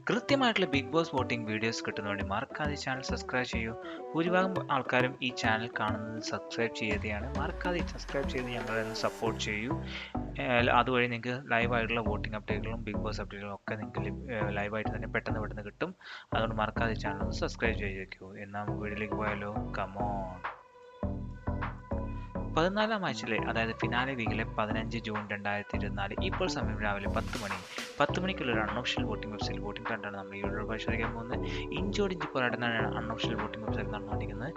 കൃത്യമായിട്ടുള്ള big boss voting videos കിട്ടുന്നതുകൊണ്ട് മറക്കാതെ ചാനൽ സബ്സ്ക്രൈബ് ചെയ്യൂ. ഭൂരിഭാഗം ആൾക്കാരും ഈ ചാനൽ കാണുന്നത് സബ്സ്ക്രൈബ് ചെയ്യാതെയാണ്. മറക്കാതെ സബ്സ്ക്രൈബ് ചെയ്ത് ഞങ്ങളെ ഒന്ന് സപ്പോർട്ട് ചെയ്യൂ. അതുവഴി നിങ്ങൾക്ക് ലൈവായിട്ടുള്ള വോട്ടിംഗ് അപ്ഡേറ്റുകളും ബിഗ് ബോസ് അപ്ഡേറ്റുകളും ഒക്കെ നിങ്ങൾക്ക് ലൈവായിട്ട് തന്നെ പെട്ടെന്ന് കിട്ടും. അതുകൊണ്ട് മറക്കാതെ ചാനൽ ഒന്ന് സബ്സ്ക്രൈബ് ചെയ്ത് വയ്ക്കൂ. എന്നാൽ നമുക്ക് വീഡിയോയിലേക്ക് പോയാലോ? കമോൺ. 14ാം ആഴ്ചയിലെ അതായത് ഫിനാലെ വീക്കിലെ 15 ജൂൺ 2024 ഇപ്പോൾ സമയം രാവിലെ 10 മണി. 10 മണിക്കുള്ള ഒരു അൺഒഫീഷ്യൽ വോട്ടിംഗ് വെബ്സൈറ്റ് വോട്ടിംഗ് കണ്ടാണ് നമ്മൾ ഈ വീഡിയോ പരിശോധിക്കാൻ പോകുന്നത്. ഇഞ്ചോടിഞ്ച് പോരാട്ടം തന്നെയാണ് അൺഒഫീഷ്യൽ വോട്ടിംഗ് വെബ്സൈറ്റ് നടന്നുകൊണ്ടിരിക്കുന്നത്.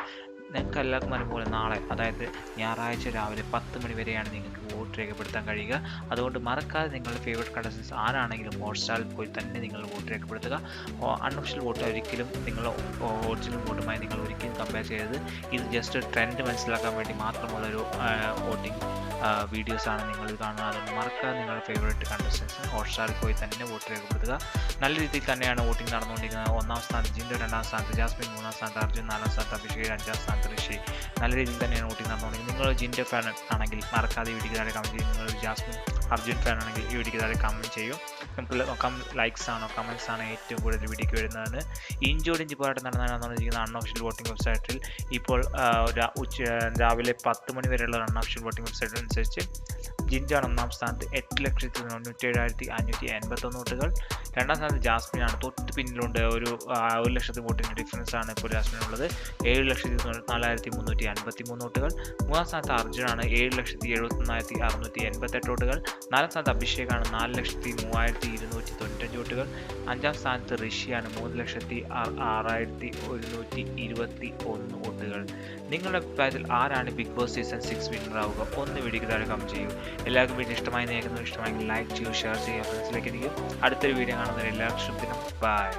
നിങ്ങൾക്ക് എല്ലാവർക്കും അതുപോലെ നാളെ അതായത് ഞായറാഴ്ച രാവിലെ 10 മണി വരെയാണ് നിങ്ങൾക്ക് വോട്ട് രേഖപ്പെടുത്താൻ കഴിയുക. അതുകൊണ്ട് മറക്കാതെ നിങ്ങളുടെ ഫേവറേറ്റ് കണ്ടസ്റ്റൻസ് ആരാണെങ്കിലും ഹോട്ട്സ്റ്റാറിൽ പോയി തന്നെ നിങ്ങൾ വോട്ട് രേഖപ്പെടുത്തുക. അൺഒഫീഷ്യൽ വോട്ട് ഒരിക്കലും നിങ്ങൾ ഒറിജിനൽ വോട്ടുമായി നിങ്ങൾ ഒരിക്കലും കമ്പയർ ചെയ്യരുത്. ഇത് ജസ്റ്റ് ട്രെൻഡ് മനസ്സിലാക്കാൻ വേണ്ടി മാത്രമുള്ളൊരു വോട്ടിംഗ് വീഡിയോസാണ് നിങ്ങൾ കാണുന്നത്. അതുകൊണ്ട് മറക്കാതെ നിങ്ങളുടെ ഫേവറേറ്റ് കണ്ടസ്റ്റൻസ് ഹോട്ട്സ്റ്റാറിൽ പോയി തന്നെ വോട്ട് രേഖപ്പെടുത്തുക. നല്ല രീതിയിൽ തന്നെയാണ് വോട്ടിംഗ് നടന്നുകൊണ്ടിരിക്കുന്നത്. 1ാം സ്ഥാനത്ത് ജിൻഡോ, 2ാം സ്ഥാനത്ത് ജാസ്മിൻ, 3ാം സ്ഥാനത്ത് അർജുൻ, 4ാം സ്ഥാനത്ത് അഭിഷേക്, 5ാം സ്ഥാനത്ത് ഋഷി. നല്ല രീതിയിൽ തന്നെയാണ് വോട്ടിംഗ് നടന്നുകൊണ്ടിരിക്കുന്നത്. നിങ്ങൾ ജിൻഡോ ഫാൻ ആണെങ്കിൽ മറക്കാതെ ഈ വീഡിയോക്ക് താഴെ കമൻറ്റ് ചെയ്യും. നിങ്ങൾ ജാസ്മിൻ, അർജുൻ ഫാൻ ആണെങ്കിൽ ഈ വീഡിയോക്ക് താഴെ കമൻറ്റ് ചെയ്യും. നമുക്ക് നോക്കാം ലൈക്സ് ആണോ കമൻറ്റ്സ് ആണോ ഏറ്റവും കൂടുതൽ വീഡിയോക്ക് വരുന്നതെന്ന്. ഇഞ്ചോടിഞ്ച് പോരാട്ടം നടന്നുകൊണ്ടിരിക്കുന്ന അൺഒഫീഷ്യൽ വോട്ടിംഗ് വെബ്സൈറ്റിൽ ഇപ്പോൾ രാവിലെ 10 മണി വരെയുള്ള അൺഒഫീഷ്യൽ വോട്ടിംഗ് വെബ്സൈറ്റ് അനുസരിച്ച് ജിൻഡാണ് 1ാം സ്ഥാനത്ത് 8,97,581 വോട്ടുകൾ. 2ാം സ്ഥാനത്ത് ജാസ്മിനാണ്. തൊട്ട് പിന്നിലുണ്ട്. 1,00,000 വോട്ടിൻ്റെ ഡിഫറൻസ് ആണ് ഇപ്പോൾ ജാസ്മിനുള്ളത്. 7,04,353 വോട്ടുകൾ. 3ാം സ്ഥാനത്ത് അർജുനാണ്. 7,71,688 വോട്ടുകൾ. 4ാം സ്ഥാനത്ത് അഭിഷേകാണ്. 4,03,295 വോട്ടുകൾ. 5ാം സ്ഥാനത്ത് ഋഷിയാണ്. 3,06,121 വോട്ടുകൾ. നിങ്ങളുടെ അഭിപ്രായത്തിൽ ആരാണ് ബിഗ് ബോസ് സീസൺ 6 വിന്നർ ആവുക? ഒന്ന് വീഡിയോക്ക് താഴെ കമൻറ്റ് ചെയ്യൂ. എല്ലാവർക്കും വീഡിയോ ഇഷ്ടമായെങ്കിൽ ലൈക്ക് ചെയ്യൂ, ഷെയർ ചെയ്യുക, ഫ്രണ്ട്സിലേക്ക് എത്തിക്കും. അടുത്തൊരു വീഡിയോ കാണുന്നവരെ എല്ലാവർക്കും ബൈ.